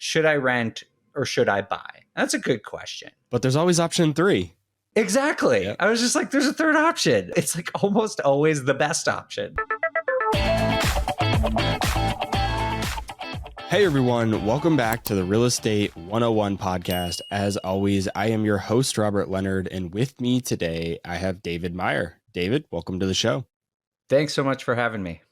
should I rent or should I buy? That's a good question. But there's always option 3. Exactly. Yep. I was just like, there's a third option. It's like almost always the best option. Hey everyone, welcome back to the Real Estate 101 podcast. As always, I am your host, Robert Leonard, and with me today, I have David Meyer. David, welcome to the show. Thanks so much for having me.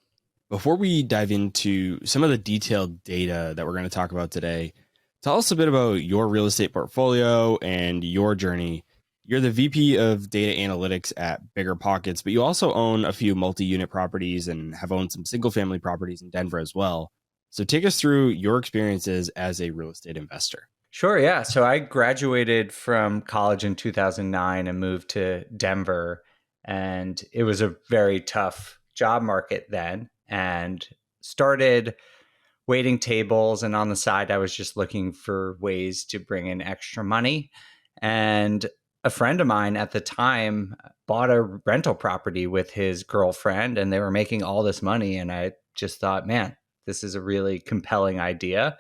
Before we dive into some of the detailed data that we're going to talk about today, tell us a bit about your real estate portfolio and your journey. You're the VP of Data Analytics at Bigger Pockets, but you also own a few multi-unit properties and have owned some single-family properties in Denver as well. So take us through your experiences as a real estate investor. Sure, yeah. So I graduated from college in 2009 and moved to Denver, and it was a very tough job market then, and started waiting tables, and on the side I was just looking for ways to bring in extra money. And a friend of mine at the time bought a rental property with his girlfriend, and they were making all this money, and I just thought, man, this is a really compelling idea,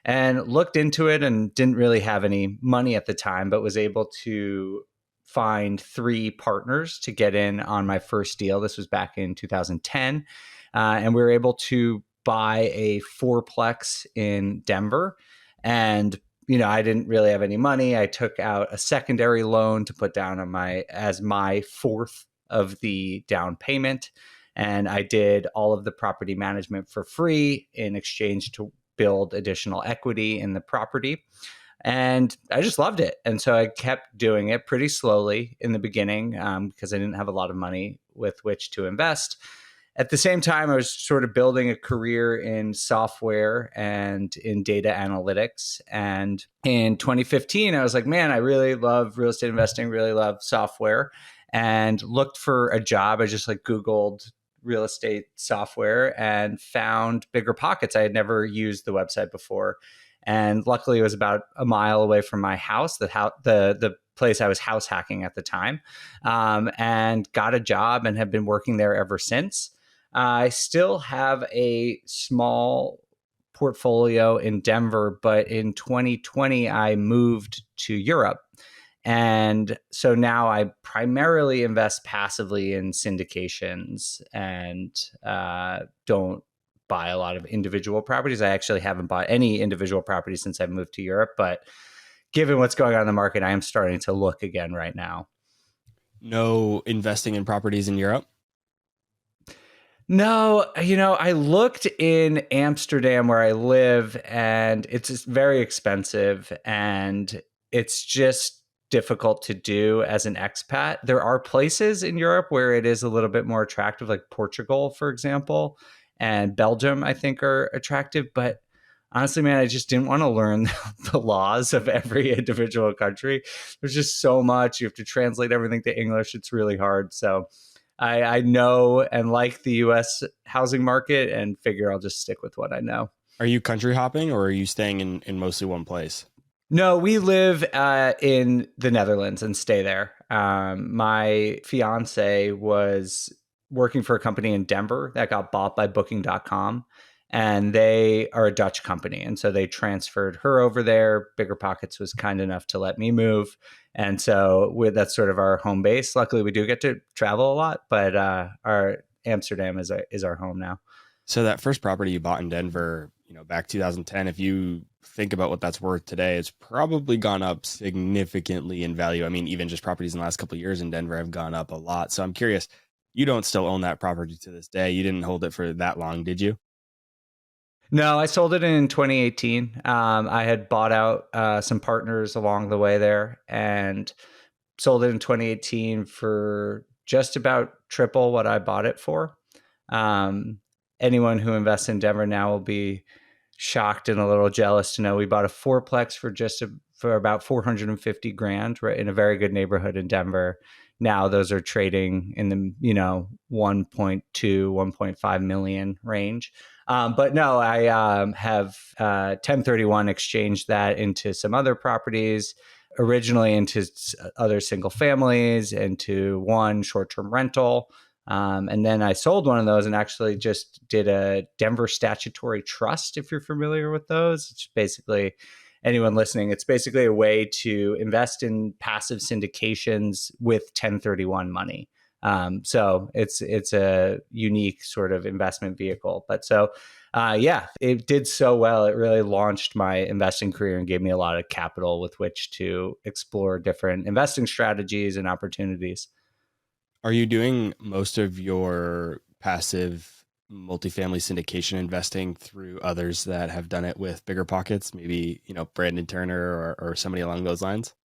and looked into it and didn't really have any money at the time, but was able to find 3 partners to get in on my first deal. This was back in 2010. And we were able to buy a 4-plex in Denver. And, I didn't really have any money. I took out a secondary loan to put down on as my fourth of the down payment. And I did all of the property management for free in exchange to build additional equity in the property. And I just loved it. And so I kept doing it pretty slowly in the beginning because I didn't have a lot of money with which to invest. At the same time, I was sort of building a career in software and in data analytics. And in 2015, I was like, man, I really love real estate investing, really love software, and looked for a job. I just Googled real estate software and found Bigger Pockets. I had never used the website before. And luckily it was about a mile away from my house, the place I was house hacking at the time, and got a job and have been working there ever since. I still have a small portfolio in Denver, but in 2020, I moved to Europe. And so now I primarily invest passively in syndications and don't buy a lot of individual properties. I actually haven't bought any individual properties since I've moved to Europe, but given what's going on in the market, I am starting to look again right now. No investing in properties in Europe? No, I looked in Amsterdam where I live, and it's just very expensive, and it's just difficult to do as an expat. There are places in Europe where it is a little bit more attractive, like Portugal, for example, and Belgium, I think, are attractive. But honestly, man, I just didn't want to learn the laws of every individual country. There's just so much. You have to translate everything to English. It's really hard. So I know and like the U.S. housing market and figure I'll just stick with what I know. Are you country hopping or are you staying in mostly one place? No, we live in the Netherlands and stay there. My fiance was working for a company in Denver that got bought by Booking.com, and they are a Dutch company. And so they transferred her over there. Bigger Pockets was kind enough to let me move. And so that's sort of our home base. Luckily, we do get to travel a lot, but our Amsterdam is our home now. So that first property you bought in Denver, back 2010, if you think about what that's worth today, it's probably gone up significantly in value. I mean, even just properties in the last couple of years in Denver have gone up a lot. So I'm curious, you don't still own that property to this day. You didn't hold it for that long, did you? No, I sold it in 2018. I had bought out some partners along the way there and sold it in 2018 for just about triple what I bought it for. Anyone who invests in Denver now will be shocked and a little jealous to know we bought a 4-plex for about $450,000, right, in a very good neighborhood in Denver. Now those are trading in the 1.2, 1.5 million range. But no, I have 1031 exchanged that into some other properties, originally into other single families, into one short-term rental. And then I sold one of those and actually just did a Denver statutory trust, if you're familiar with those. It's basically, anyone listening, it's basically a way to invest in passive syndications with 1031 money. So it's a unique sort of investment vehicle. But so yeah, it did so well. It really launched my investing career and gave me a lot of capital with which to explore different investing strategies and opportunities. Are you doing most of your passive multifamily syndication investing through others that have done it with bigger pockets? Maybe, Brandon Turner or somebody along those lines?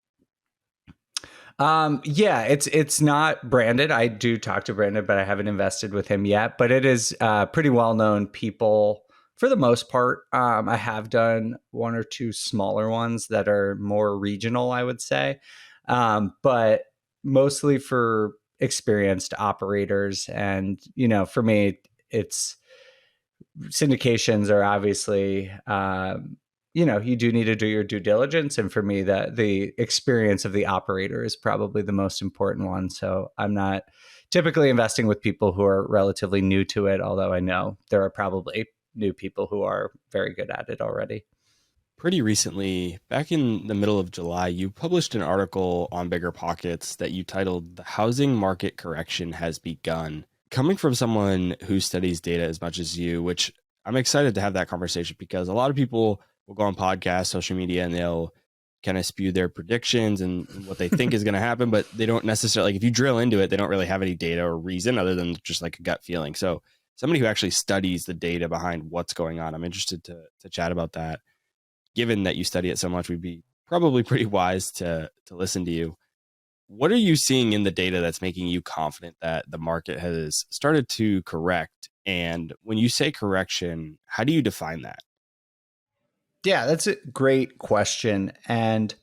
Yeah, it's not branded. I do talk to Brandon, but I haven't invested with him yet. But it is pretty well known people for the most part. I have done one or two smaller ones that are more regional, I would say, but mostly for experienced operators. And for me, it's syndications are obviously you do need to do your due diligence, and for me the experience of the operator is probably the most important one. So I'm not typically investing with people who are relatively new to it, although I know there are probably new people who are very good at it already. Pretty recently, back in the middle of July, you published an article on bigger pockets that you titled "The Housing Market Correction Has Begun." Coming from someone who studies data as much as you, which I'm excited to have that conversation, because a lot of people will go on podcasts, social media, and they'll kind of spew their predictions and what they think is going to happen, but they don't necessarily, like, if you drill into it, they don't really have any data or reason other than just like a gut feeling. So somebody who actually studies the data behind what's going on, I'm interested to chat about that. Given that you study it so much, we'd be probably pretty wise to listen to you. What are you seeing in the data that's making you confident that the market has started to correct? And when you say correction, how do you define that? Yeah, that's a great question. And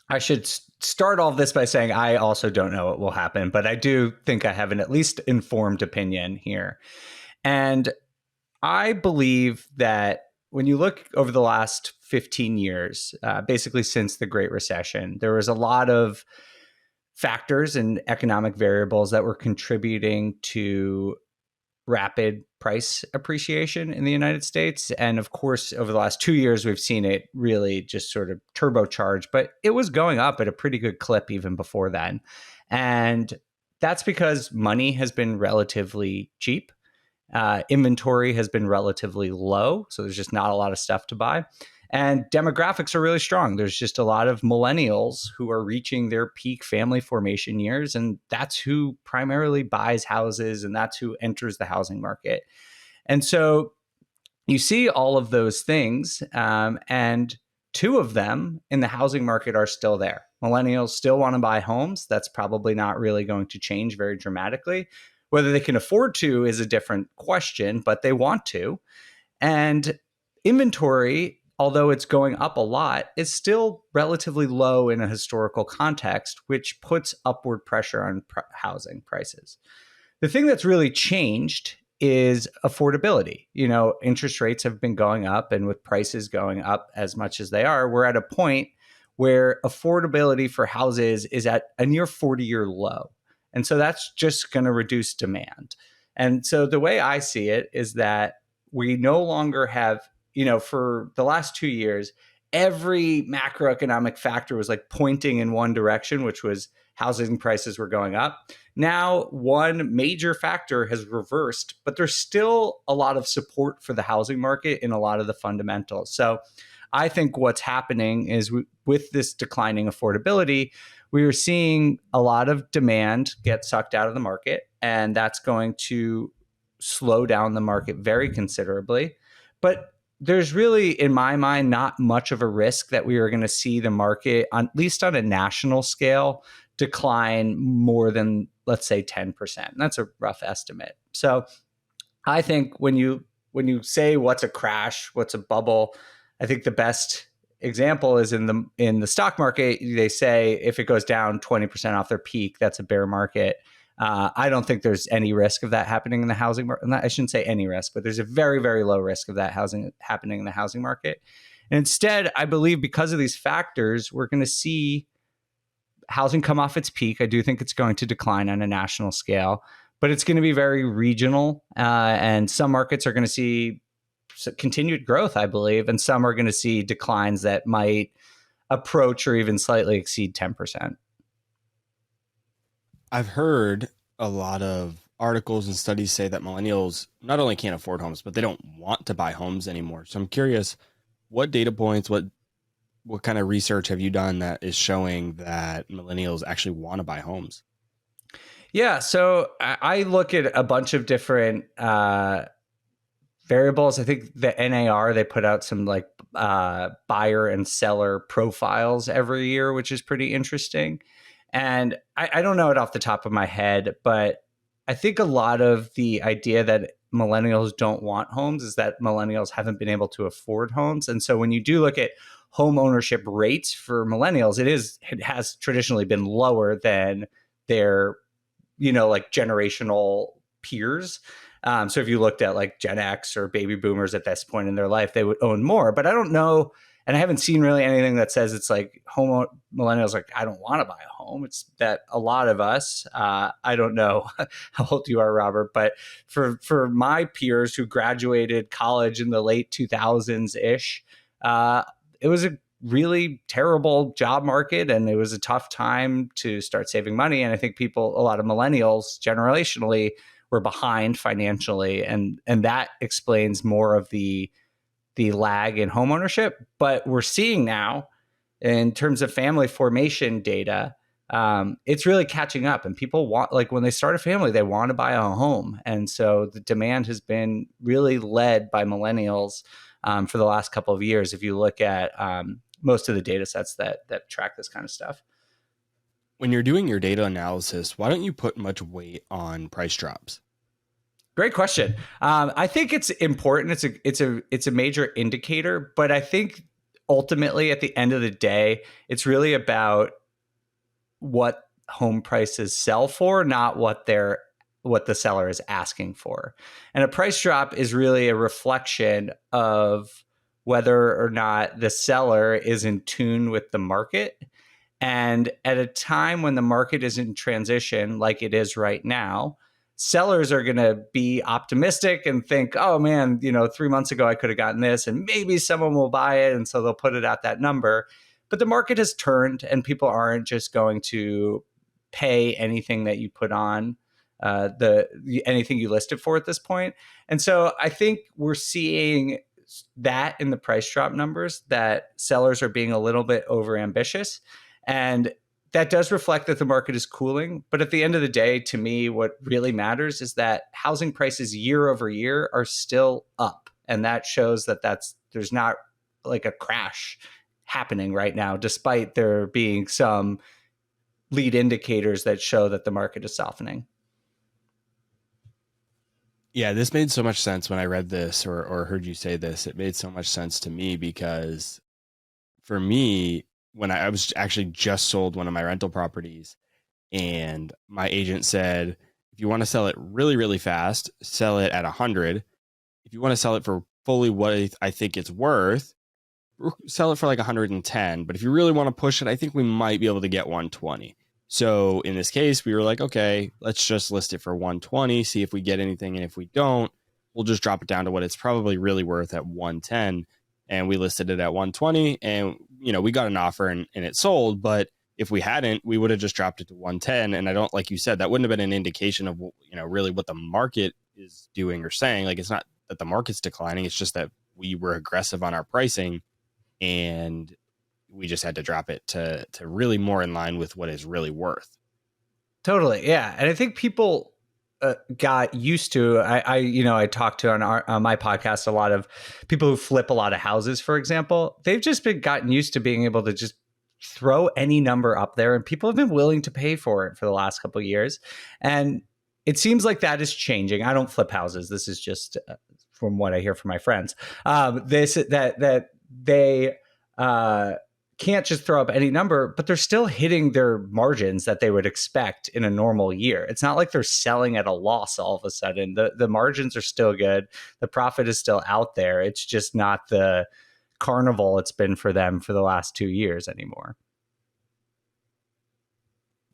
I should start all this by saying I also don't know what will happen, but I do think I have an at least informed opinion here. And I believe that when you look over the last 15 years, basically since the Great Recession, there was a lot of factors and economic variables that were contributing to rapid price appreciation in the United States. And of course, over the last 2 years, we've seen it really just sort of turbocharge, but it was going up at a pretty good clip even before then. And that's because money has been relatively cheap. Inventory has been relatively low, so there's just not a lot of stuff to buy. And demographics are really strong. There's just a lot of millennials who are reaching their peak family formation years, and that's who primarily buys houses, and that's who enters the housing market. And so you see all of those things, and two of them in the housing market are still there. Millennials still want to buy homes. That's probably not really going to change very dramatically. Whether they can afford to is a different question, but they want to. And inventory, although it's going up a lot, is still relatively low in a historical context, which puts upward pressure on housing prices. The thing that's really changed is affordability. Interest rates have been going up, and with prices going up as much as they are, we're at a point where affordability for houses is at a near 40-year low. And so that's just going to reduce demand. And so the way I see it is that we no longer have, for the last 2 years, every macroeconomic factor was like pointing in one direction, which was housing prices were going up. Now, one major factor has reversed, but there's still a lot of support for the housing market in a lot of the fundamentals. So I think what's happening is with this declining affordability, we are seeing a lot of demand get sucked out of the market, and that's going to slow down the market very considerably. But there's really, in my mind, not much of a risk that we are going to see the market, at least on a national scale, decline more than, let's say, 10%. And that's a rough estimate. So I think when you say what's a crash, what's a bubble, I think the best example is in the stock market. They say if it goes down 20% off their peak, that's a bear market. I don't think there's any risk of that happening in the housing market. I shouldn't say any risk, but there's a very, very low risk of that happening in the housing market. And instead, I believe because of these factors, we're going to see housing come off its peak. I do think it's going to decline on a national scale, but it's going to be very regional. And some markets are going to see continued growth, I believe, and some are going to see declines that might approach or even slightly exceed 10%. I've heard a lot of articles and studies say that millennials not only can't afford homes, but they don't want to buy homes anymore. So I'm curious, what data points, what kind of research have you done that is showing that millennials actually want to buy homes? Yeah, so I look at a bunch of different variables. I think the NAR, they put out some like buyer and seller profiles every year, which is pretty interesting. And I don't know it off the top of my head, but I think a lot of the idea that millennials don't want homes is that millennials haven't been able to afford homes. And so when you do look at home ownership rates for millennials, it has traditionally been lower than their, like generational peers. So if you looked at like Gen X or baby boomers at this point in their life, they would own more. But I don't know, and I haven't seen really anything that says it's like millennials like, I don't want to buy a home. It's that a lot of us, I don't know how old you are, Robert, but for my peers who graduated college in the late 2000s ish, it was a really terrible job market, and it was a tough time to start saving money. And I think a lot of millennials generationally were behind financially, and that explains more of the lag in homeownership. But we're seeing now, in terms of family formation data, it's really catching up, and people want, like when they start a family, they want to buy a home. And so the demand has been really led by millennials for the last couple of years. If you look at most of the data sets that track this kind of stuff. When you're doing your data analysis, why don't you put much weight on price drops? Great question. I think it's important. It's a major indicator, but I think ultimately at the end of the day, it's really about what home prices sell for, not what the seller is asking for. And a price drop is really a reflection of whether or not the seller is in tune with the market. And at a time when the market is in transition, like it is right now, sellers are going to be optimistic and think, oh man, 3 months ago I could have gotten this and maybe someone will buy it. And so they'll put it at that number. But the market has turned, and people aren't just going to pay anything that you put on anything you listed for at this point. And so I think we're seeing that in the price drop numbers, that sellers are being a little bit over ambitious. And that does reflect that the market is cooling. But at the end of the day, to me, what really matters is that housing prices year over year are still up. And that shows that there's not like a crash happening right now, despite there being some lead indicators that show that the market is softening. Yeah, this made so much sense when I read this or heard you say this. It made so much sense to me because for me, when I was actually just sold one of my rental properties, and my agent said, if you want to sell it really, really fast, sell it at 100. If you want to sell it for fully what I think it's worth, sell it for like 110. But if you really want to push it, I think we might be able to get 120. So in this case, we were like, okay, let's just list it for 120, see if we get anything. And if we don't, we'll just drop it down to what it's probably really worth at 110. And we listed it at 120, and we got an offer and it sold. But if we hadn't, we would have just dropped it to 110. And I don't, like you said, that wouldn't have been an indication of really what the market is doing or saying. Like, it's not that the market's declining, it's just that we were aggressive on our pricing, and we just had to drop it to really more in line with what it's really worth. Totally. Yeah. And I think people got used to, I talked to on my podcast a lot of people who flip a lot of houses, for example. They've just gotten used to being able to just throw any number up there, and people have been willing to pay for it for the last couple of years. And it seems like that is changing. I don't flip houses. This is just from what I hear from my friends. That they can't just throw up any number, but they're still hitting their margins that they would expect in a normal year. It's not like they're selling at a loss all of a sudden. The margins are still good. The profit is still out there. It's just not the carnival it's been for them for the last 2 years anymore.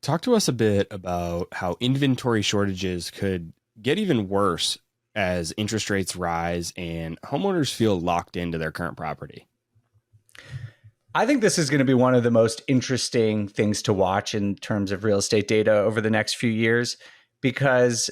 Talk to us a bit about how inventory shortages could get even worse as interest rates rise and homeowners feel locked into their current property. I think this is going to be one of the most interesting things to watch in terms of real estate data over the next few years because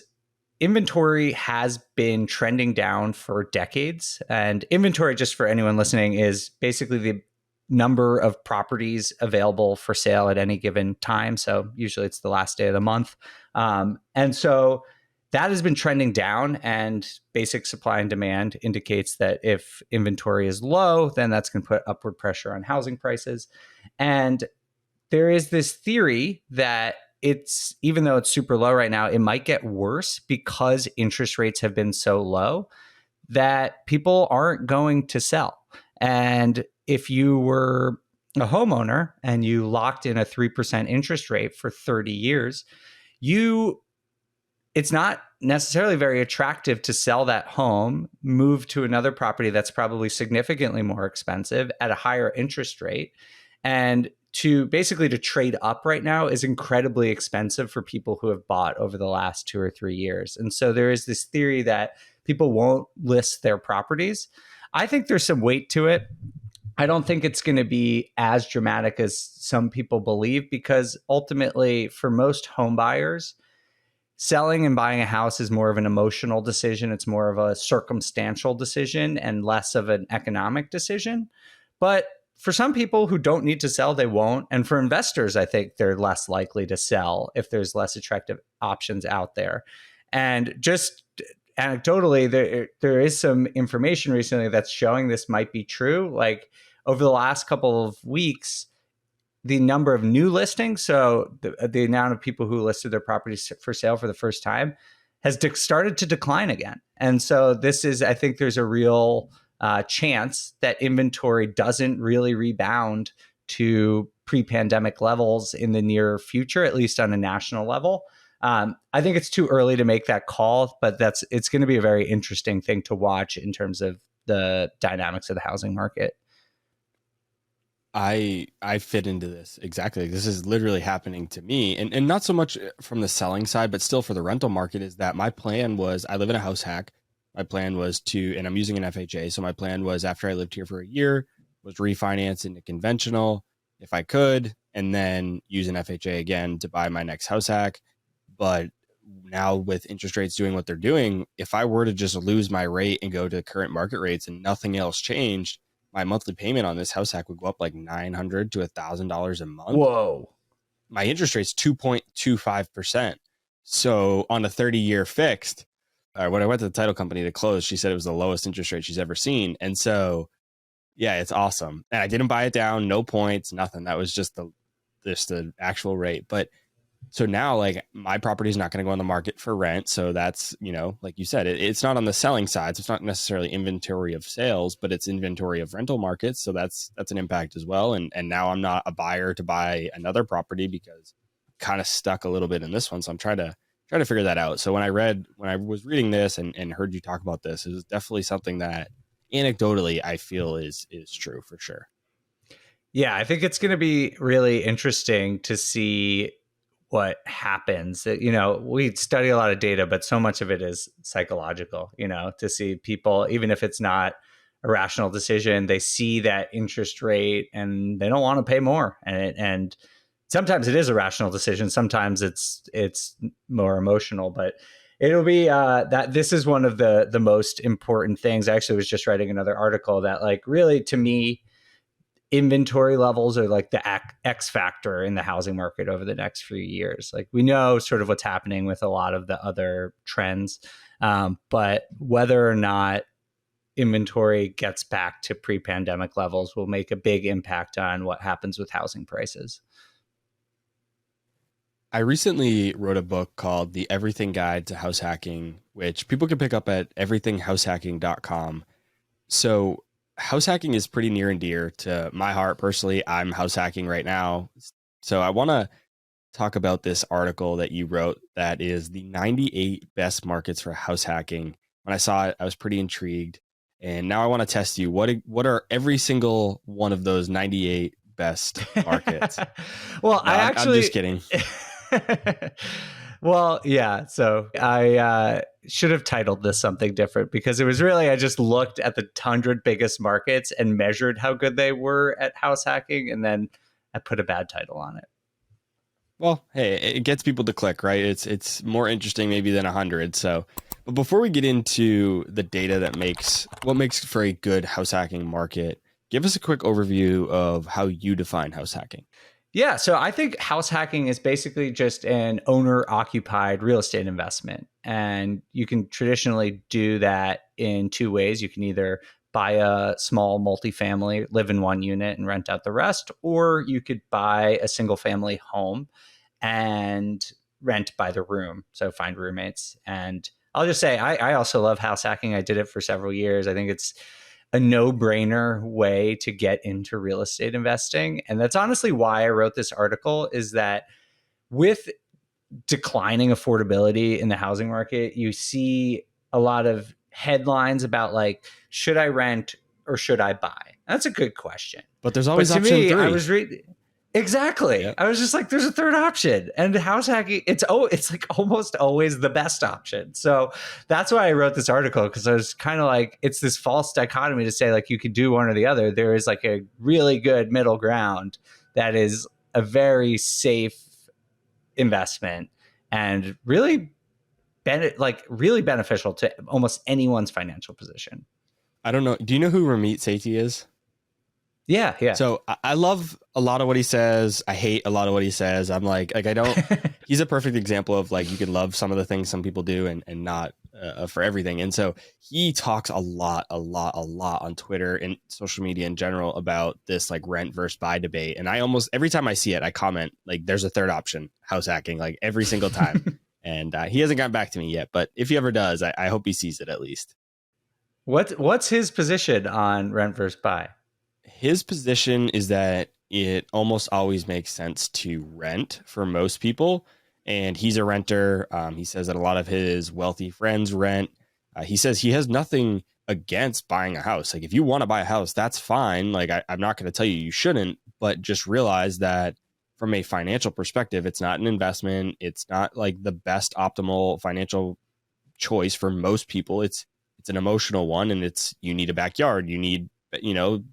inventory has been trending down for decades. And inventory, just for anyone listening, is basically the number of properties available for sale at any given time. So usually it's the last day of the month. And so that has been trending down, and basic supply and demand indicates that if inventory is low, then that's going to put upward pressure on housing prices. And there is this theory that it's, even though it's super low right now, it might get worse because interest rates have been so low that people aren't going to sell. And if you were a homeowner and you locked in a 3% interest rate for 30 years, you it's not necessarily very attractive to sell that home, move to another property that's probably significantly more expensive at a higher interest rate. And to trade up right now is incredibly expensive for people who have bought over the last 2 or 3 years. And so there is this theory that people won't list their properties. I think there's some weight to it. I don't think it's going to be as dramatic as some people believe, because ultimately, for most home buyers, selling and buying a house is more of an emotional decision. It's more of a circumstantial decision and less of an economic decision. But for some people who don't need to sell, they won't. And for investors, I think they're less likely to sell if there's less attractive options out there. And just anecdotally, there is some information recently that's showing this might be true. Like over the last couple of weeks, the number of new listings, so the amount of people who listed their properties for sale for the first time, has started to decline again. And so this is, I think there's a real chance that inventory doesn't really rebound to pre-pandemic levels in the near future, at least on a national level. I think it's too early to make that call, but it's going to be a very interesting thing to watch in terms of the dynamics of the housing market. I fit into this exactly. This is literally happening to me, and not so much from the selling side, but still for the rental market. Is that my plan was, I live in a house hack. My plan was to, and I'm using an FHA. So my plan was, after I lived here for a year, was refinance into conventional if I could, and then use an FHA again to buy my next house hack. But now with interest rates doing what they're doing, if I were to just lose my rate and go to current market rates and nothing else changed, my monthly payment on this house hack would go up like $900 to $1,000 a month. Whoa. My interest rate's 2.25%. So on a 30-year fixed, when I went to the title company to close, she said it was the lowest interest rate she's ever seen. And so, yeah, it's awesome. And I didn't buy it down, no points, nothing. That was just the actual rate. But so now, like, my property is not going to go on the market for rent. So that's, like you said, it's not on the selling side. So it's not necessarily inventory of sales, but it's inventory of rental markets. So that's an impact as well. And now I'm not a buyer to buy another property because I'm kind of stuck a little bit in this one. So I'm trying to figure that out. So when I was reading this and heard you talk about this, it was definitely something that anecdotally I feel is true for sure. Yeah, I think it's going to be really interesting to see what happens. We study a lot of data, but so much of it is psychological, to see people, even if it's not a rational decision, they see that interest rate and they don't want to pay more. And sometimes it is a rational decision. Sometimes it's more emotional, but it'll be that this is one of the most important things. I actually was just writing another article that, like, really, to me, inventory levels are like the X factor in the housing market over the next few years. Like, we know sort of what's happening with a lot of the other trends, but whether or not inventory gets back to pre-pandemic levels will make a big impact on what happens with housing prices. I recently wrote a book called The Everything Guide to House Hacking, which people can pick up at everythinghousehacking.com. So house hacking is pretty near and dear to my heart personally. I'm house hacking right now. So I want to talk about this article that you wrote that is the 98 best markets for house hacking. When I saw it, I was pretty intrigued. And now I want to test you. What are every single one of those 98 best markets? Well, No, I'm just kidding. Well, yeah. So I should have titled this something different because it was really, I just looked at the 100 biggest markets and measured how good they were at house hacking. And then I put a bad title on it. Well, hey, it gets people to click, right? It's more interesting maybe than 100. So, but before we get into the data that makes what makes for a good house hacking market, give us a quick overview of how you define house hacking. Yeah, so I think house hacking is basically just an owner occupied real estate investment. And you can traditionally do that in two ways. You can either buy a small multifamily, live in one unit and rent out the rest, or you could buy a single family home and rent by the room. So find roommates. And I'll just say, I also love house hacking. I did it for several years. I think it's a no-brainer way to get into real estate investing. And that's honestly why I wrote this article, is that with declining affordability in the housing market, you see a lot of headlines about like, should I rent or should I buy? That's a good question. But there's But always to option me, I three. was reading. Exactly. Yeah. I was just like, there's a third option. And house hacking, it's like almost always the best option. So that's why I wrote this article, because I was kind of like, it's this false dichotomy to say like you could do one or the other. There is like a really good middle ground that is a very safe investment and really really beneficial to almost anyone's financial position. I don't know. Do you know who Ramit Sethi is? Yeah, yeah. So I love a lot of what he says. I hate a lot of what he says. I'm like I don't. He's a perfect example of like you can love some of the things some people do and not for everything. And so he talks a lot on Twitter and social media in general about this like rent versus buy debate. And I almost every time I see it, I comment like there's a third option, house hacking, like every single time. And he hasn't gotten back to me yet, but if he ever does, I hope he sees it at least. What's his position on rent versus buy? His position is that it almost always makes sense to rent for most people. And he's a renter. He says that a lot of his wealthy friends rent. He says he has nothing against buying a house. Like, if you want to buy a house, that's fine. Like, I'm not going to tell you you shouldn't, but just realize that from a financial perspective, it's not an investment. It's not like the best optimal financial choice for most people. It's an emotional one, and it's you need a backyard, you need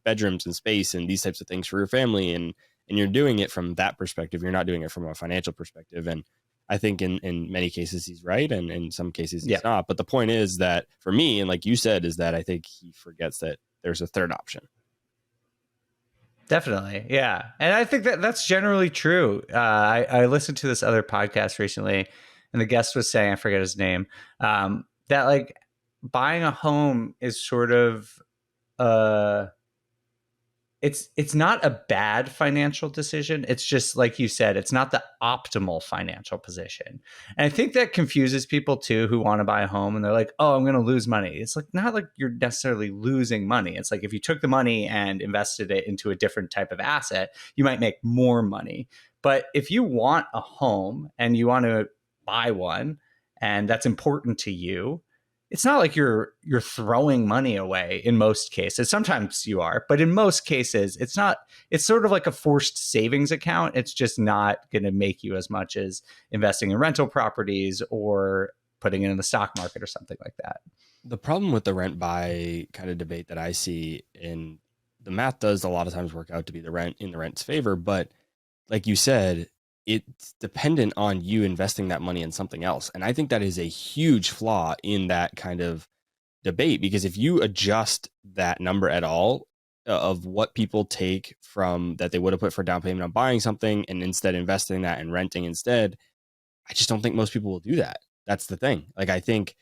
bedrooms and space and these types of things for your family, and you're doing it from that perspective. You're not doing it from a financial perspective. And I think in many cases he's right, and in some cases he's not. But the point is that for me, and like you said, is that I think he forgets that there's a third option. Definitely. Yeah. And I think that that's generally true. I listened to this other podcast recently, and the guest was saying, I forget his name, that like buying a home is sort of, uh, it's not a bad financial decision. It's just like you said, it's not the optimal financial position. And I think that confuses people too, who want to buy a home and they're like, "Oh, I'm going to lose money." It's like not like you're necessarily losing money. It's like if you took the money and invested it into a different type of asset, you might make more money. But if you want a home and you want to buy one and that's important to you, it's not like you're throwing money away in most cases. Sometimes you are, but in most cases it's not. It's sort of like a forced savings account. It's just not going to make you as much as investing in rental properties or putting it in the stock market or something like that. The problem with the rent buy kind of debate that I see, in the math does a lot of times work out to be the rent in the rent's favor, but like you said, it's dependent on you investing that money in something else. And I think that is a huge flaw in that kind of debate, because if you adjust that number at all of what people take from that they would have put for down payment on buying something and instead investing that and renting instead, I just don't think most people will do that. That's the thing. Like, I think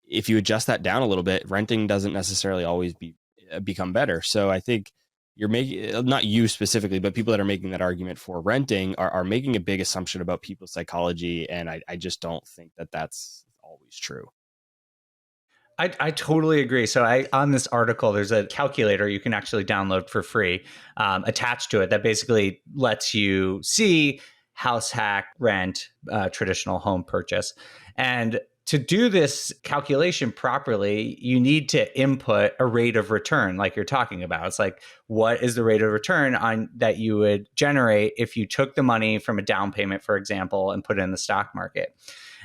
if you adjust that down a little bit, renting doesn't necessarily always become better. So I think you're making, not you specifically, but people that are making that argument for renting are making a big assumption about people's psychology. And I just don't think that that's always true. I totally agree. So on this article, there's a calculator you can actually download for free attached to it that basically lets you see house hack, rent, traditional home purchase. And to do this calculation properly, you need to input a rate of return like you're talking about. It's like, what is the rate of return on that you would generate if you took the money from a down payment, for example, and put it in the stock market?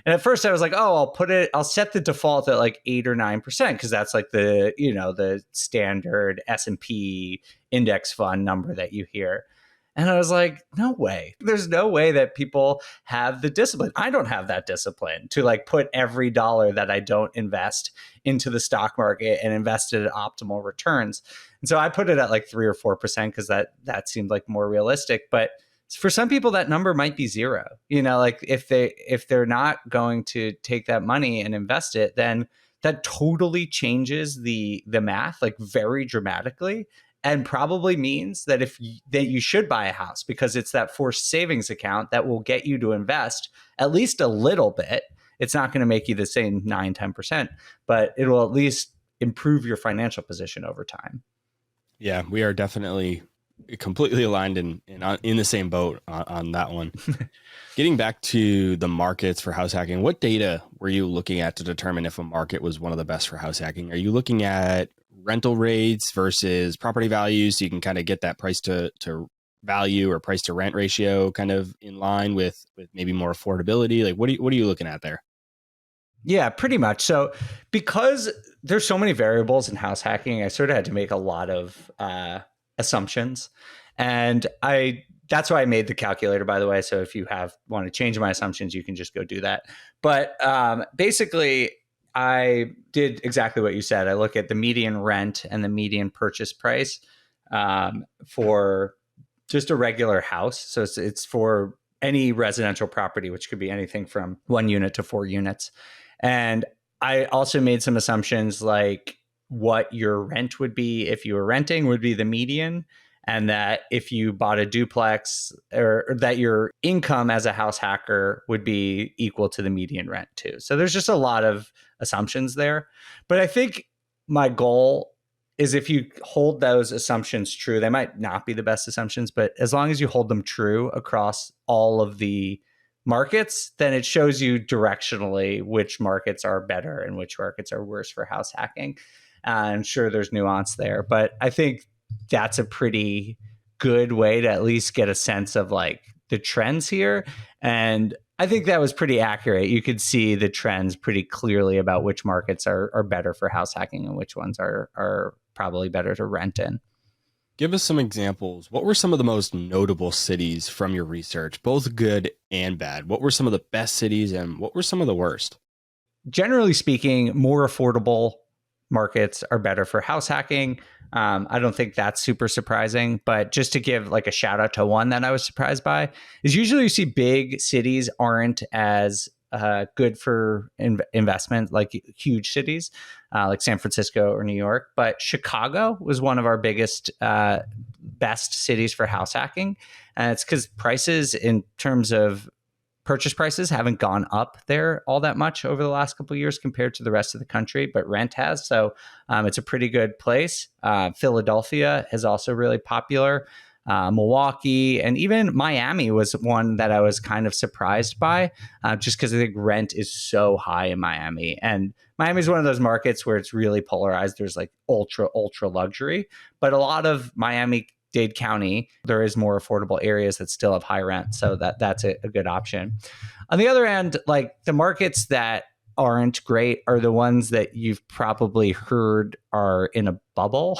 And at first I was like, oh, I'll set the default at like 8 or 9% because that's like the standard S&P index fund number that you hear. And I was like, no way. There's no way that people have the discipline. I don't have that discipline to like put every dollar that I don't invest into the stock market and invest it at optimal returns. And so I put it at like 3 or 4% because that seemed like more realistic. But for some people, that number might be zero. Like if they're not going to take that money and invest it, then that totally changes the math like very dramatically, and probably means that that you should buy a house because it's that forced savings account that will get you to invest at least a little bit. It's not going to make you the same 9-10%, but it will at least improve your financial position over time. Yeah, we are definitely completely aligned in the same boat on that one. Getting back to the markets for house hacking, what data were you looking at to determine if a market was one of the best for house hacking? Are you looking at rental rates versus property values so you can kind of get that price to value or price to rent ratio kind of in line with maybe more affordability? Like what are you looking at there? Yeah, pretty much. So because there's so many variables in house hacking, I sort of had to make a lot of assumptions. And that's why I made the calculator, by the way. So if you want to change my assumptions, you can just go do that. But basically, I did exactly what you said. I look at the median rent and the median purchase price for just a regular house. So it's for any residential property, which could be anything from 1 unit to 4 units. And I also made some assumptions like what your rent would be if you were renting would be the median, and that if you bought a duplex, or that your income as a house hacker would be equal to the median rent too. So there's just a lot of assumptions there. But I think my goal is if you hold those assumptions true, they might not be the best assumptions, but as long as you hold them true across all of the markets, then it shows you directionally which markets are better and which markets are worse for house hacking. And sure, there's nuance there, but I think that's a pretty good way to at least get a sense of like the trends here. And I think that was pretty accurate. You could see the trends pretty clearly about which markets are better for house hacking and which ones are probably better to rent in. Give us some examples. What were some of the most notable cities from your research, both good and bad? What were some of the best cities and what were some of the worst? Generally speaking, more affordable markets are better for house hacking. I don't think that's super surprising, but just to give like a shout out to one that I was surprised by is usually you see big cities aren't as good for investment, like huge cities like San Francisco or New York. But Chicago was one of our biggest, best cities for house hacking. And it's because prices in terms of purchase prices haven't gone up there all that much over the last couple of years compared to the rest of the country, but rent has. So it's a pretty good place. Philadelphia is also really popular. Milwaukee and even Miami was one that I was kind of surprised by, just because I think rent is so high in Miami. And Miami is one of those markets where it's really polarized. There's like ultra luxury, but a lot of Miami-Dade County, there is more affordable areas that still have high rent. So that's a good option. On the other end, like the markets that aren't great are the ones that you've probably heard are in a bubble,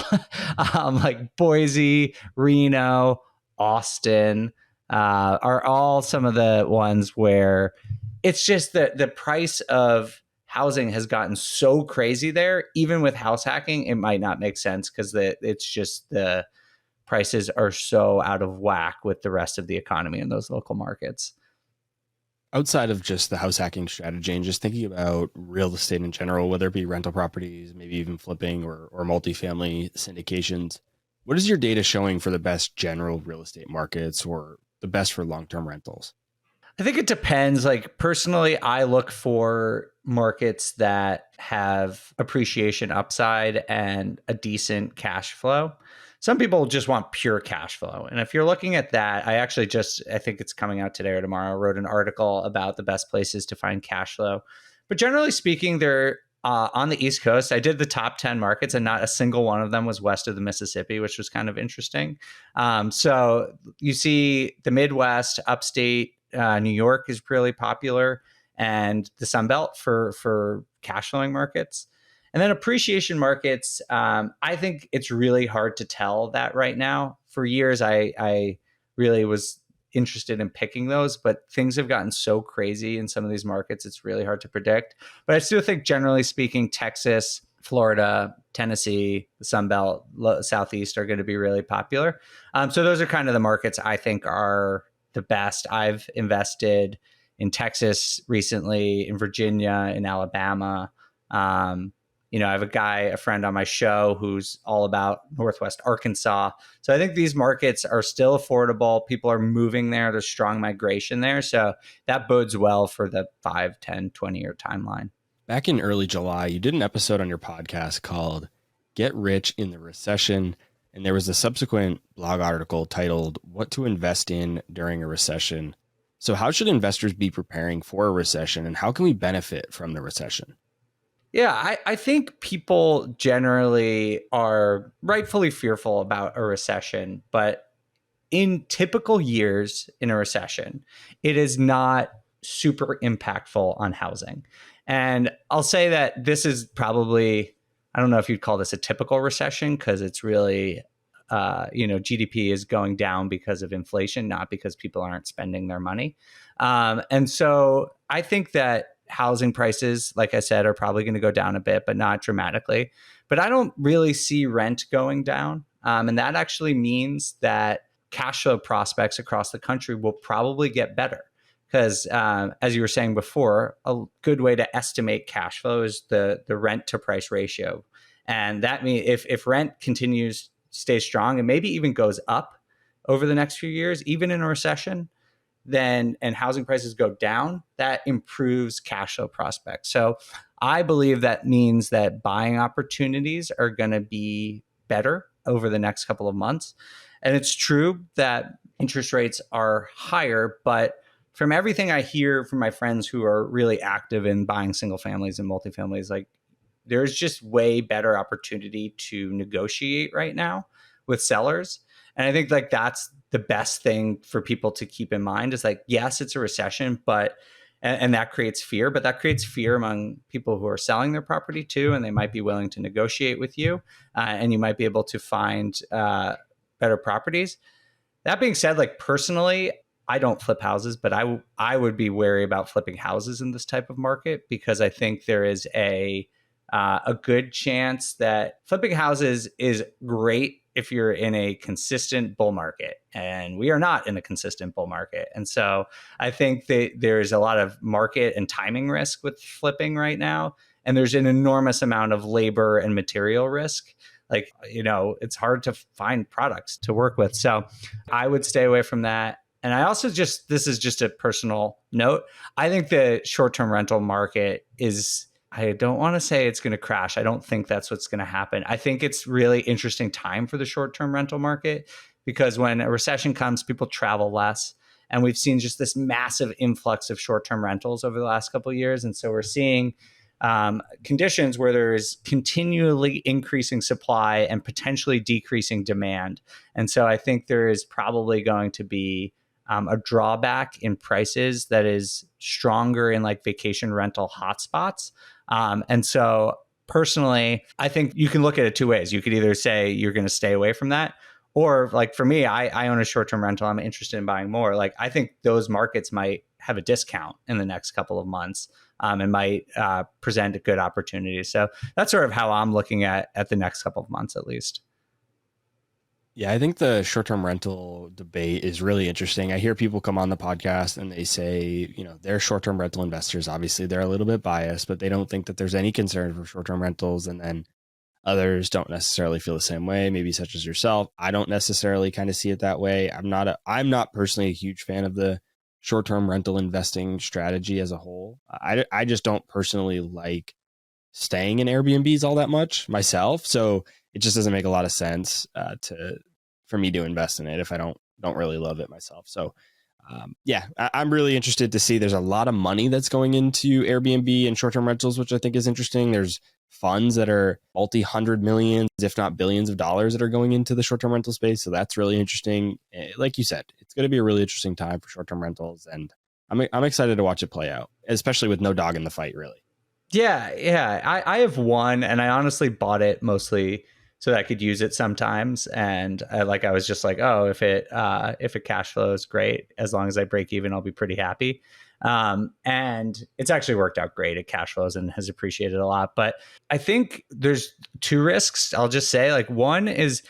like Boise, Reno, Austin, are all some of the ones where it's just that the price of housing has gotten so crazy there. Even with house hacking, it might not make sense because it's just the prices are so out of whack with the rest of the economy in those local markets. Outside of just the house hacking strategy and just thinking about real estate in general, whether it be rental properties, maybe even flipping or multifamily syndications, what is your data showing for the best general real estate markets or the best for long-term rentals? I think it depends. Like personally, I look for markets that have appreciation upside and a decent cash flow. Some people just want pure cash flow. And if you're looking at that, I think it's coming out today or tomorrow, I wrote an article about the best places to find cash flow. But generally speaking, they're on the East Coast. I did the top 10 markets, and not a single one of them was west of the Mississippi, which was kind of interesting. So you see the Midwest, upstate, New York is really popular, and the Sun Belt for cash flowing markets. And then appreciation markets, I think it's really hard to tell that right now. For years, I really was interested in picking those, but things have gotten so crazy in some of these markets, it's really hard to predict. But I still think, generally speaking, Texas, Florida, Tennessee, the Sun Belt, Southeast are going to be really popular. So those are kind of the markets I think are the best. I've invested in Texas recently, in Virginia, in Alabama. I have a friend on my show who's all about Northwest Arkansas. So I think these markets are still affordable. People are moving there. There's strong migration there. So that bodes well for the 5, 10, 20-year timeline. Back in early July, you did an episode on your podcast called Get Rich in the Recession. And there was a subsequent blog article titled What to Invest in During a Recession. So how should investors be preparing for a recession, and how can we benefit from the recession? Yeah, I think people generally are rightfully fearful about a recession, but in typical years in a recession, it is not super impactful on housing. And I'll say that this is probably, I don't know if you'd call this a typical recession, because it's really, GDP is going down because of inflation, not because people aren't spending their money. And so I think that housing prices, like I said, are probably going to go down a bit, but not dramatically. But I don't really see rent going down. And that actually means that cash flow prospects across the country will probably get better. Because as you were saying before, a good way to estimate cash flow is the rent to price ratio. And that means if rent continues, stays strong, and maybe even goes up over the next few years, even in a recession, and housing prices go down, that improves cash flow prospects. So I believe that means that buying opportunities are going to be better over the next couple of months. And it's true that interest rates are higher, but from everything I hear from my friends who are really active in buying single families and multifamilies, like, there's just way better opportunity to negotiate right now with sellers. And I think like that's the best thing for people to keep in mind is like, yes, it's a recession, but and that creates fear, but that creates fear among people who are selling their property too, and they might be willing to negotiate with you, and you might be able to find better properties. That being said, like personally, I don't flip houses, but I would be wary about flipping houses in this type of market, because I think there is a good chance that flipping houses is great if you're in a consistent bull market, and we are not in a consistent bull market. And so I think that there's a lot of market and timing risk with flipping right now. And there's an enormous amount of labor and material risk. Like, it's hard to find products to work with. So I would stay away from that. And I also this is just a personal note, I think the short-term rental market is, I don't want to say it's going to crash. I don't think that's what's going to happen. I think it's really interesting time for the short-term rental market, because when a recession comes, people travel less. And we've seen just this massive influx of short-term rentals over the last couple of years. And so we're seeing conditions where there is continually increasing supply and potentially decreasing demand. And so I think there is probably going to be a drawback in prices that is stronger in like vacation rental hotspots. And so personally, I think you can look at it two ways. You could either say you're going to stay away from that, or like for me, I own a short-term rental. I'm interested in buying more. Like I think those markets might have a discount in the next couple of months, and might present a good opportunity. So that's sort of how I'm looking at the next couple of months, at least. Yeah, I think the short-term rental debate is really interesting. I hear people come on the podcast and they say, they're short-term rental investors. Obviously, they're a little bit biased, but they don't think that there's any concern for short-term rentals. And then others don't necessarily feel the same way, maybe such as yourself. I don't necessarily kind of see it that way. I'm not personally a huge fan of the short-term rental investing strategy as a whole. I just don't personally like staying in Airbnbs all that much myself. So it just doesn't make a lot of sense for me to invest in it if I don't really love it myself. So I'm really interested to see. There's a lot of money that's going into Airbnb and short-term rentals, which I think is interesting. There's funds that are multi-hundred millions, if not billions of dollars that are going into the short-term rental space. So that's really interesting. Like you said, it's going to be a really interesting time for short-term rentals. And I'm excited to watch it play out, especially with no dog in the fight, really. Yeah. I have one, and I honestly bought it mostly so that I could use it sometimes. And I was just like, oh, if it cash flows, great. As long as I break even, I'll be pretty happy. And it's actually worked out great at cash flows and has appreciated a lot. But I think there's two risks. I'll just say, like, one is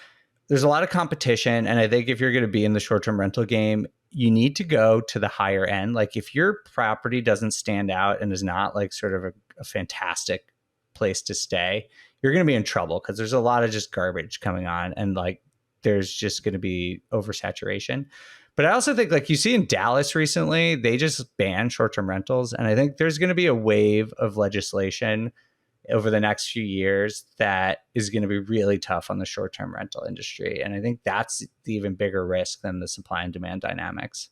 there's a lot of competition, and I think if you're going to be in the short-term rental game, you need to go to the higher end. Like, if your property doesn't stand out and is not like sort of a fantastic place to stay, you're going to be in trouble because there's a lot of just garbage coming on, and like there's just going to be oversaturation. But I also think, like, you see in Dallas recently, they just banned short-term rentals, and I think there's going to be a wave of legislation over the next few years that is going to be really tough on the short-term rental industry. And I think that's the even bigger risk than the supply and demand dynamics.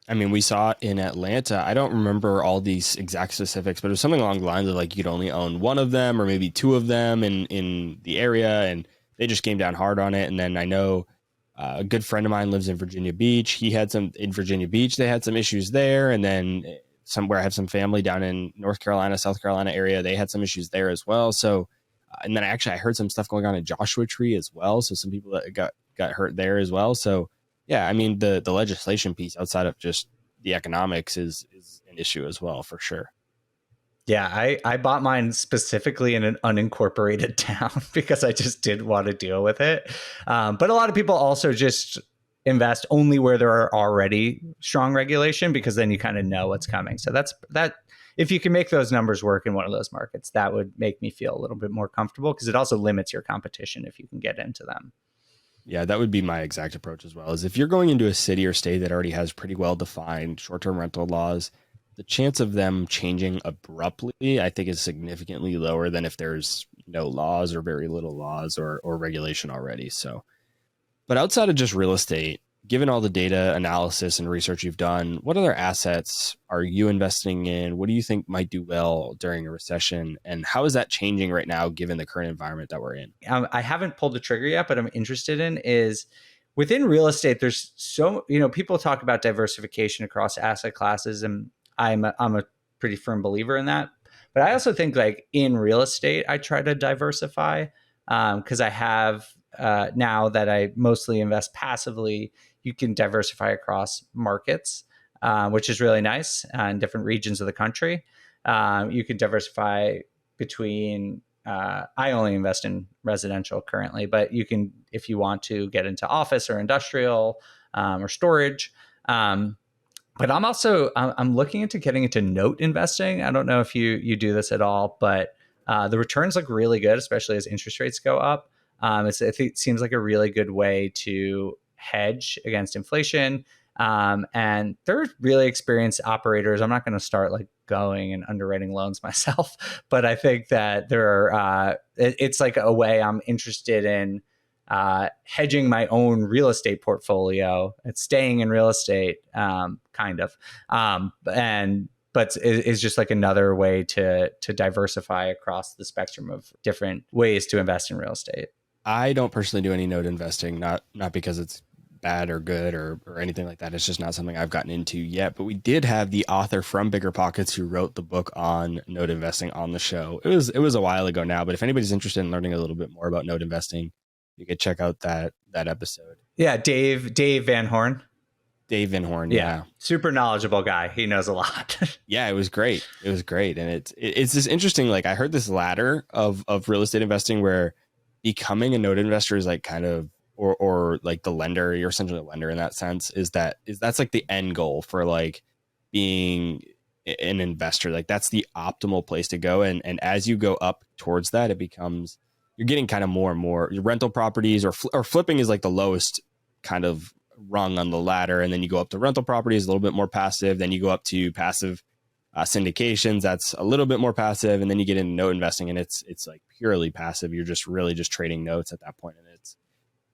I mean, we saw it in Atlanta. I don't remember all these exact specifics, but it was something along the lines of like you'd only own one of them or maybe two of them in the area, and they just came down hard on it. And then I know a good friend of mine lives in Virginia Beach. He had some in Virginia Beach. They had some issues there, and then somewhere I have some family down in North Carolina, South Carolina area. They had some issues there as well. So, and then I heard some stuff going on in Joshua Tree as well. So some people that got hurt there as well. So yeah, I mean the legislation piece outside of just the economics is an issue as well for sure. Yeah, I bought mine specifically in an unincorporated town because I just didn't want to deal with it. But a lot of people also just invest only where there are already strong regulation because then you kind of know what's coming. So that if you can make those numbers work in one of those markets, that would make me feel a little bit more comfortable because it also limits your competition if you can get into them. Yeah, that would be my exact approach as well. Is if you're going into a city or state that already has pretty well defined short-term rental laws, the chance of them changing abruptly, I think, is significantly lower than if there's no laws or very little laws or regulation already. So, but outside of just real estate, given all the data analysis and research you've done, what other assets are you investing in? What do you think might do well during a recession? And how is that changing right now, given the current environment that we're in? I haven't pulled the trigger yet, but I'm interested in is within real estate, there's people talk about diversification across asset classes, and I'm a pretty firm believer in that. But I also think, like, in real estate, I try to diversify because I have now that I mostly invest passively, you can diversify across markets, which is really nice in different regions of the country. You can diversify between, I only invest in residential currently, but you can, if you want to, get into office or industrial or storage. But I'm looking into getting into note investing. I don't know if you do this at all, but the returns look really good, especially as interest rates go up. It seems like a really good way to hedge against inflation. And they're really experienced operators. I'm not going to start like going and underwriting loans myself, but I think that it's like a way I'm interested in hedging my own real estate portfolio. It's staying in real estate, kind of. But it's just like another way to diversify across the spectrum of different ways to invest in real estate. I don't personally do any note investing, not because it's bad or good or anything like that. It's just not something I've gotten into yet. But we did have the author from Bigger Pockets who wrote the book on note investing on the show. It was a while ago now, but if anybody's interested in learning a little bit more about note investing, you could check out that episode. Yeah, Dave Van Horn. Dave Van Horn, yeah. Super knowledgeable guy. He knows a lot. Yeah, it was great. It was great. And it's this interesting, like, I heard this ladder of real estate investing where becoming a note investor is like kind of, or like the lender, you're essentially a lender in that sense, that's like the end goal for like being an investor. Like that's the optimal place to go. And as you go up towards that, it becomes, you're getting kind of more and more your rental properties or flipping is like the lowest kind of rung on the ladder. And then you go up to rental properties, a little bit more passive. Then you go up to passive syndications. That's a little bit more passive. And then you get into note investing and it's like purely passive. You're just really just trading notes at that point. And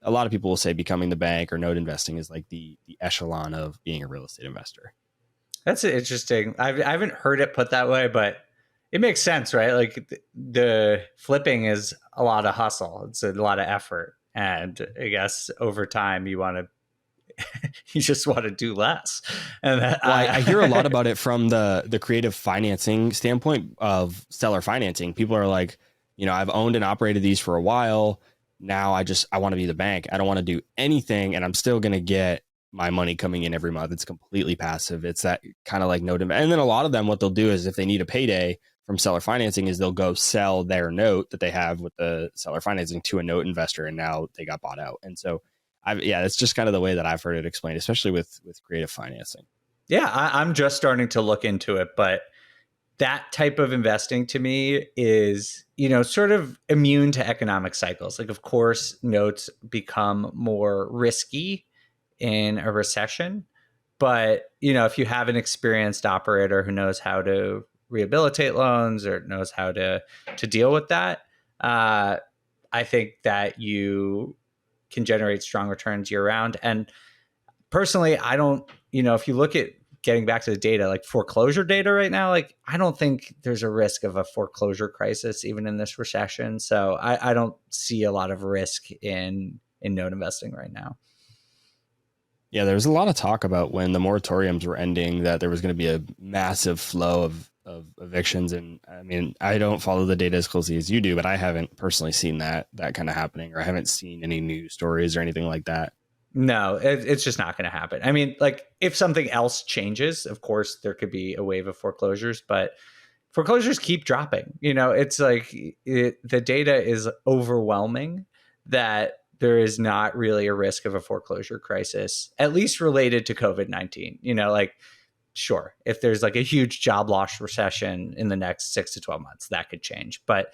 a lot of people will say becoming the bank or note investing is like the echelon of being a real estate investor. That's interesting. I haven't heard it put that way, but it makes sense, right? Like the flipping is a lot of hustle. It's a lot of effort. And I guess over time you just want to do less. And Well, I hear a lot about it from the creative financing standpoint of seller financing. People are like, I've owned and operated these for a while. Now I want to be the bank. I don't want to do anything, and I'm still going to get my money coming in every month. It's completely passive. It's that kind of like no demand. And then a lot of them, what they'll do is if they need a payday from seller financing is they'll go sell their note that they have with the seller financing to a note investor, and now they got bought out. And so it's just kind of the way that I've heard it explained, especially with creative financing. Yeah, I'm just starting to look into it, but that type of investing to me is, sort of immune to economic cycles. Like, of course, notes become more risky in a recession, but, if you have an experienced operator who knows how to rehabilitate loans or knows how to deal with that, I think that you can generate strong returns year round. And personally, I don't, if you look at getting back to the data, like foreclosure data right now, like I don't think there's a risk of a foreclosure crisis even in this recession. So I don't see a lot of risk in note investing right now. Yeah, there was a lot of talk about when the moratoriums were ending that there was going to be a massive flow of evictions. And I mean, I don't follow the data as closely as you do, but I haven't personally seen that kind of happening, or I haven't seen any news stories or anything like that. No, it's just not going to happen. I mean, like if something else changes, of course, there could be a wave of foreclosures, but foreclosures keep dropping. It's like the data is overwhelming that there is not really a risk of a foreclosure crisis, at least related to COVID-19. Like, sure, if there's like a huge job loss recession in the next 6 to 12 months, that could change. But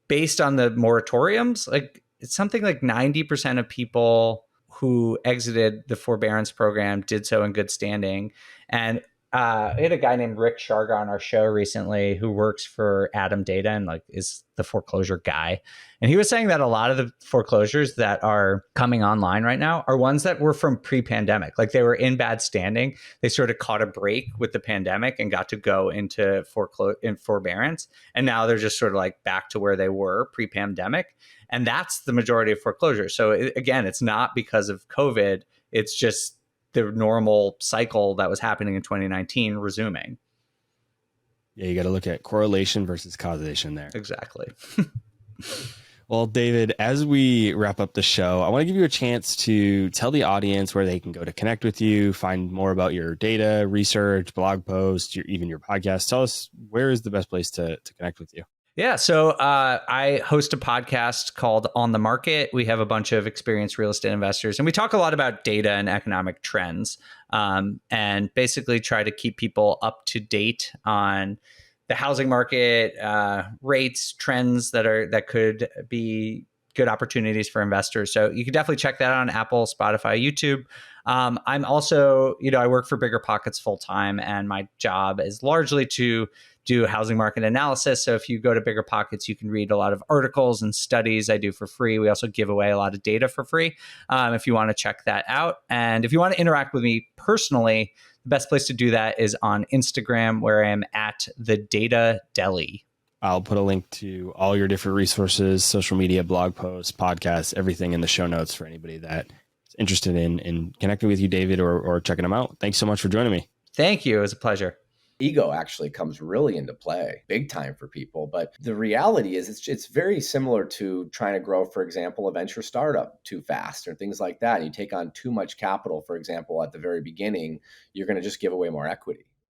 based on the moratoriums, like it's something like 90% of people who exited the forbearance program did so in good standing. And we had a guy named Rick Sharga on our show recently who works for Adam Data and like is the foreclosure guy. And he was saying that a lot of the foreclosures that are coming online right now are ones that were from pre-pandemic. Like they were in bad standing. They sort of caught a break with the pandemic and got to go into forbearance. And now they're just sort of like back to where they were pre-pandemic. And that's the majority of foreclosures. So again, it's not because of COVID. It's just the normal cycle that was happening in 2019 resuming. Yeah, you got to look at correlation versus causation there. Exactly. Well, David, as we wrap up the show, I want to give you a chance to tell the audience where they can go to connect with you, find more about your data, research, blog posts, even your podcast. Tell us where is the best place to connect with you. Yeah, so I host a podcast called On the Market. We have a bunch of experienced real estate investors, and we talk a lot about data and economic trends, and basically try to keep people up to date on the housing market, rates, trends that could be good opportunities for investors. So you can definitely check that out on Apple, Spotify, YouTube. I'm also, I work for Bigger Pockets full time, and my job is largely to do housing market analysis. So if you go to Bigger Pockets, you can read a lot of articles and studies I do for free. We also give away a lot of data for free if you want to check that out. And if you want to interact with me personally, the best place to do that is on Instagram, where I am at the Data Deli. I'll put a link to all your different resources, social media, blog posts, podcasts, everything in the show notes for anybody that is interested in connecting with you, David, or checking them out. Thanks so much for joining me. Thank you. It was a pleasure. Ego actually comes really into play big time for people. But the reality is it's very similar to trying to grow, for example, a venture startup too fast or things like that. You take on too much capital, for example, at the very beginning, you're going to just give away more equity.